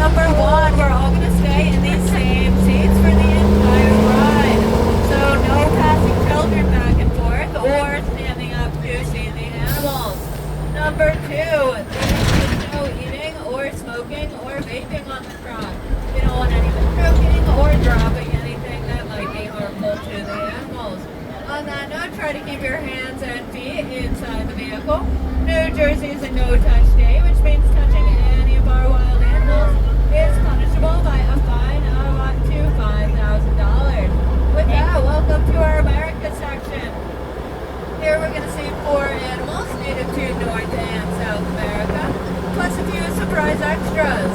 number one, we're all going to stay in these same seats for the entire ride. So no passing children back and forth or standing up to see the animals. Number two, there is no eating or smoking or vaping on the trunk. We don't want anyone choking or dropping anything that might be harmful to the animals. On that note, try to keep your hands and feet inside the vehicle. New Jersey is a no-touch state, which means touching any of our wild animals is punishable by a fine of up to $5,000. With that, welcome to our America section. Here we're going to see 4 animals native to North and South America, plus a few surprise extras.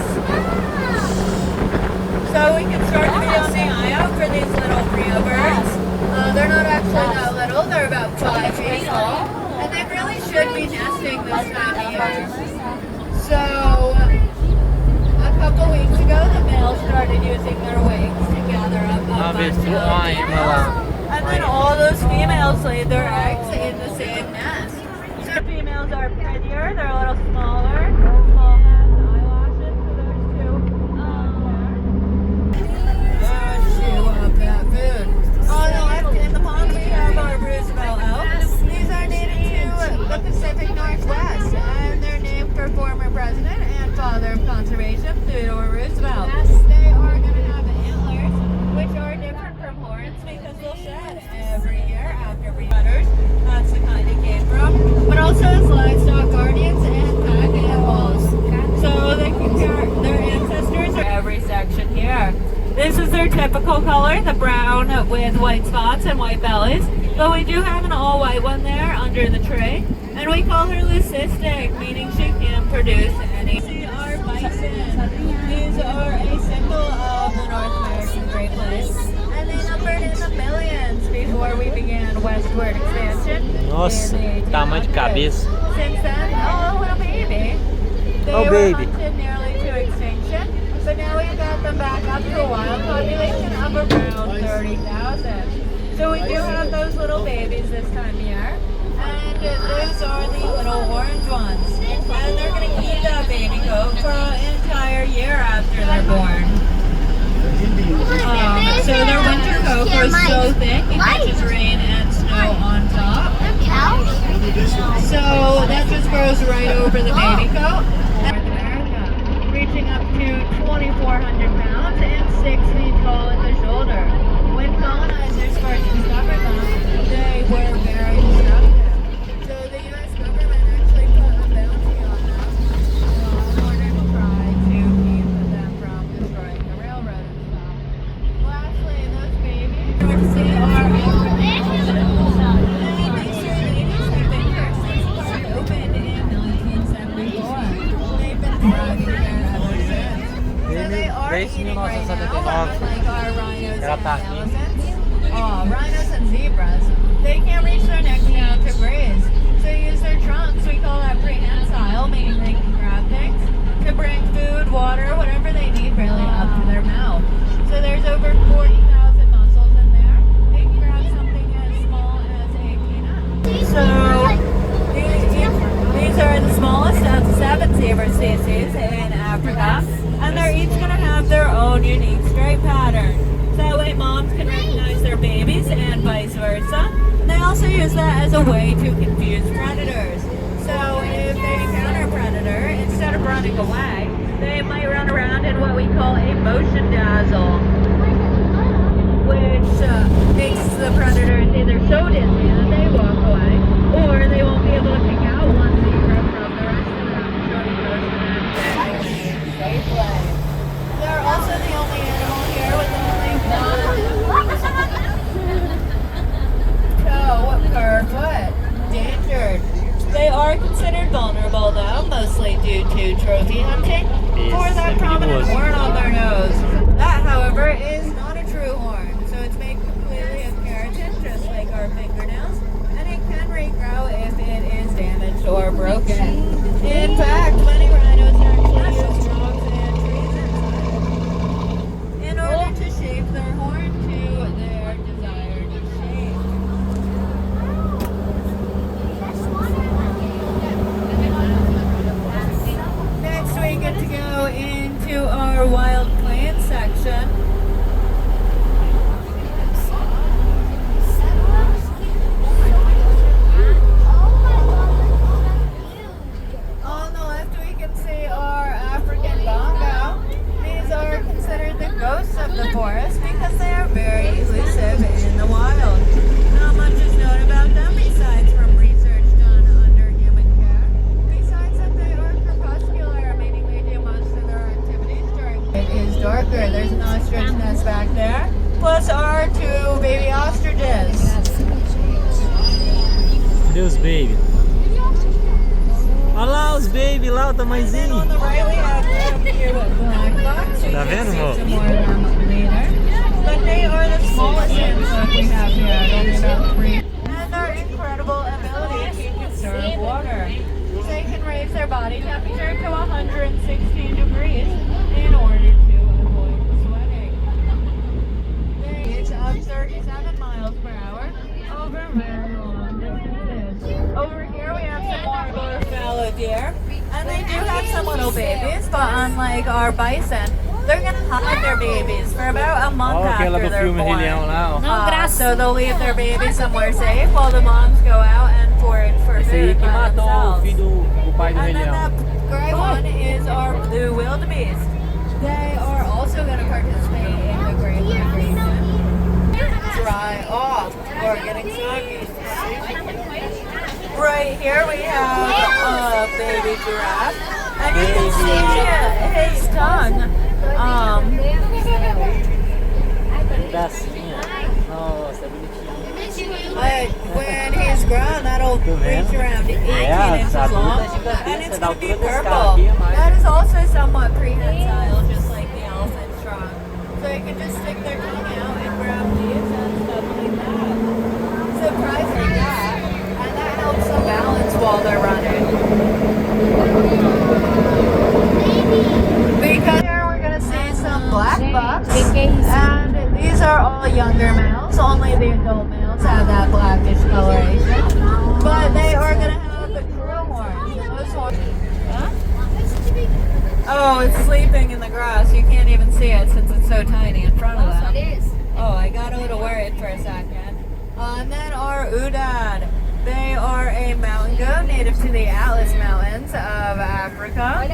So we can start to be on the eye out for these little Rio birds. They're not actually that little, they're about 5 feet tall, and they really should be nesting this time of year. So, a couple weeks ago, the males started using their wings to gather up a bunch of females, and then all those females laid their eggs in the same nest. So females are prettier, they're a little smaller, small heads, eyelashes, so there's 2 chew up that food. On the left in the pond we have our Roosevelt elk. These are native to the Pacific Northwest, and they're named for former president and father of conservation, Theodore Roosevelt. They are going to have antlers, which are different from horns because they'll shed every year after breeders. That's the kind it came from. But also as livestock guardians and pack animals. So they compare their ancestors are every section here. This is their typical color, the brown with white spots and white bellies. But we do have an all-white one there under the tree. And we call her leucistic, meaning she can produce any. These are bison. These are a symbol of the North American Great Lakes. And they numbered in the millions before we began westward expansion. Nossa, tamanho de cabeça. Since then, oh, little baby. They were hunted nearly to extinction. But now we've got them back up to a wild population of around 30,000. So we do have those little babies this time of year. And those are the little orange ones. And they're going to eat that baby goat for an entire year after they're born. So their winter coat was so thick it catches rain and snow on top. So that just grows right over the baby coat. North America, reaching up to 2,400 pounds and 6 feet tall at the shoulder. When colonizers first discovered them, they were very destructive. So the U.S. government actually put a bounty on them in order to try to keep them from destroying the railroad and stuff. Lastly, those babies are African. And these 3 babies have been here since the park opened in 1974. They've been thriving there ever since. So they are eating right now, like our rhinos and elephants. Rhinos and zebras, they can't reach their necks down to graze. So they use their trunks, we call that prehensile, meaning they can grab things, to bring food, water, whatever they need really up to their mouth. So there's over 40,000 mussels in there. They can grab something as small as a peanut. So these are the smallest of 7 zebra species in Africa, and they're each going to have their own unique stripe pattern. So that way moms can recognize their babies and vice versa. And they also use that as a way to confuse predators. So if they encounter a predator, instead of running away, they might run around in what we call a motion dazzle, which makes the predators either so dizzy that they walk away, or they won't be able to pick out one zebra from the rest of them, showing motion and safely. They're also the only animal here with only one toe per foot. Endangered. They are considered vulnerable though, mostly due to trophy hunting, for that prominent horn on their nose. That, however, is not a true horn, so it's made completely of keratin, just like our fingernails, and it can regrow if it is damaged or broken. In fact, many rhinos actually use rocks and trees inside in order to shape their horn to their desired shape. Next we get to go into our Olha lá os baby lá, o And then tamanhozinho. on the right we have a few black bucks. You Tá can vendo, see amor? some more of them later. But they are the smallest antelope we have here, at only about 3. And their incredible ability to conserve water. They can raise their body temperature to 116 degrees in order to avoid sweating. They reach up 37 miles per hour over very long distances. Over here we have some more fallow deer. And they do have some little babies, but unlike our bison, they're going to hide their babies for about a month Olha aquela after do they're filme Rei born. Leão lá, ó. So they'll leave their babies somewhere safe while the moms go out and forage for Esse aí food que by matou o themselves. filho do pai do Rei And then Leão. that gray one is our blue wildebeest. They are also going to participate in the Great Migration. Dry off or getting soggy. Right here we have a baby giraffe, and you can see his tongue. Gracinha. Nossa, bonitinho. But when he's grown, that'll reach around 18 inches long, and it's going to be purple. That is also somewhat prehensile, just like the elephant trunk. So you can just stick their tongue out and grab leaves and stuff like that. Surprising that, and that helps them balance while they're running. Because here we're going to see some black bucks, and these are all younger males. Only the adult males have that blackish coloration. But they are going to have the true horns. Those horns. Huh? Oh, it's sleeping in the grass. You can't even see it since it's so tiny in front of them. Oh, I got a little worried for a second. And then our Udad. They are a mountain goat native to the Atlas Mountains of Africa.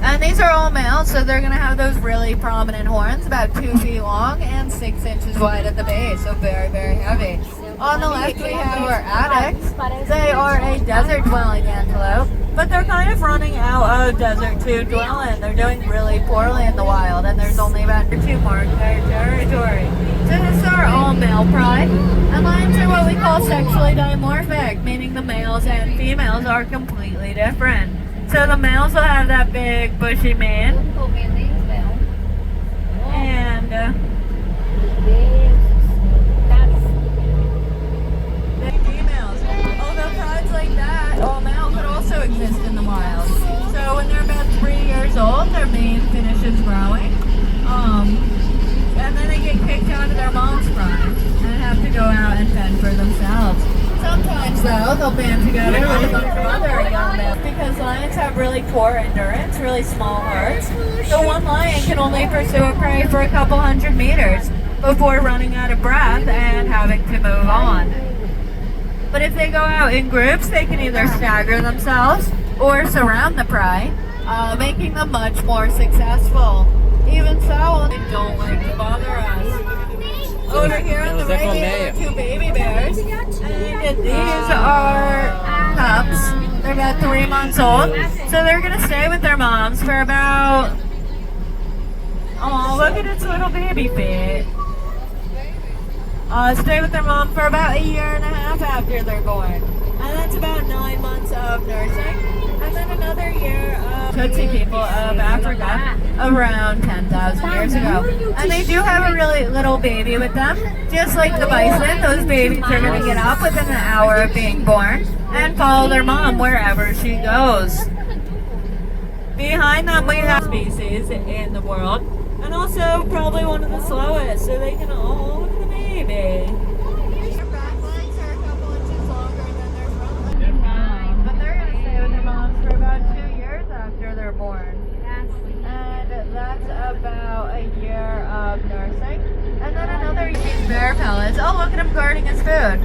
And these are all males, so they're going to have those really prominent horns, about 2 feet long and 6 inches wide at the base, so very, very heavy. On the left we have our addax. They are a desert-dwelling antelope, but they're kind of running out of desert to dwell in. They're doing really poorly in the wild, and there's only about 2 mark their territory. So this is our all-male pride, and lions are what we call sexually dimorphic, meaning the males and females are completely different. So the males will have that big bushy mane, and the females, although prides like that, all male could also exist in the wild. So when they're about 3 years old, their mane finishes growing, and then they get kicked out of their mom's pride and have to go out and fend for themselves. Sometimes, though, they'll band together with a bunch of other young males because lions have really poor endurance, really small hearts. So one lion can only pursue a prey for a couple hundred meters before running out of breath and having to move on. But if they go out in groups, they can either stagger themselves or surround the prey, making them much more successful. Even so, they don't like to bother us. Over here on the right, we have 2 baby bears, and these are pups. They're about 3 months old, so they're going to stay with their moms for about, oh, look at its little baby feet. Stay with their mom for about 1.5 years after they're born. And that's about 9 months of nursing. And then another year of Tutsi people of Africa around 10,000 years ago. And they do have a really little baby with them. Just like the bison, those babies are going to get up within an hour of being born and follow their mom wherever she goes. Behind them we have species in the world. And also probably one of the slowest, so they can, oh, look at the baby. Their back legs are a couple inches longer than their front legs. But they're going to stay with their moms for about 2 years after they're born. And that's about 1 year of nursing. And then another year of bear pellets. Oh, look at him guarding his food.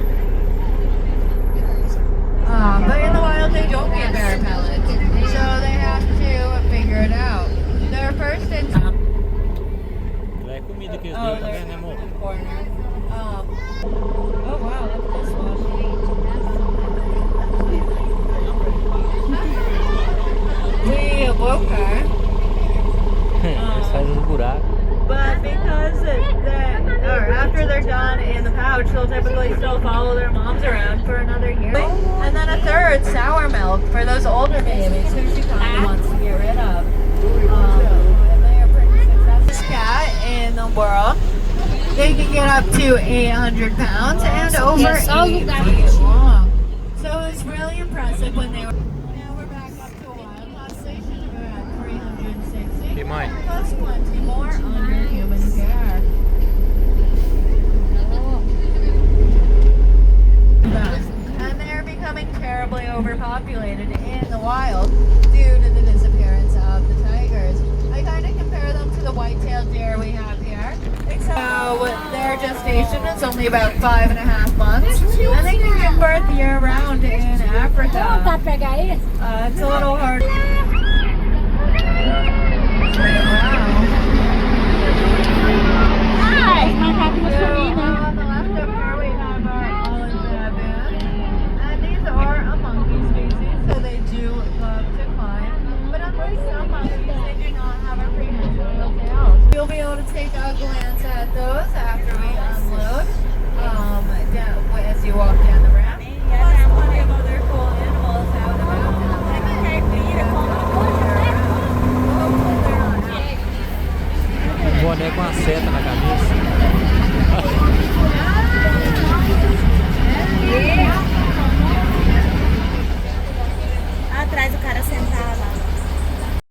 But in the wild they don't get bear pellets. So they have to figure it out. Their first instinct. Lá é comida que eles dão também, né, amor? Corner. Oh wow, look at this one. We awoke her, Eles fazem uns buracos. but because after they're done in the pouch, they'll typically still follow their moms around for another year. And then a third preferred sour milk for those older babies who she kind of wants to get rid of. And they are pretty successful. This cat in the world, they can get up to 800 pounds and over 8 feet long. So it's really impressive when they were. Now we're back up to a wild population. We're at 360. Be mine. Plus plenty more under human care. And they're becoming terribly overpopulated in the wild due to the disappearance of the tigers. I kind of compare them to the white-tailed deer we have here, except their gestation is only about 5.5 months, and they can give birth year-round in Africa. It's a little hard. On the left up here we have our olive baboon, and these are a monkey species, so they do love to climb. But unlike some monkeys, they do not have a prehensile tail. You'll be able to take a glance at those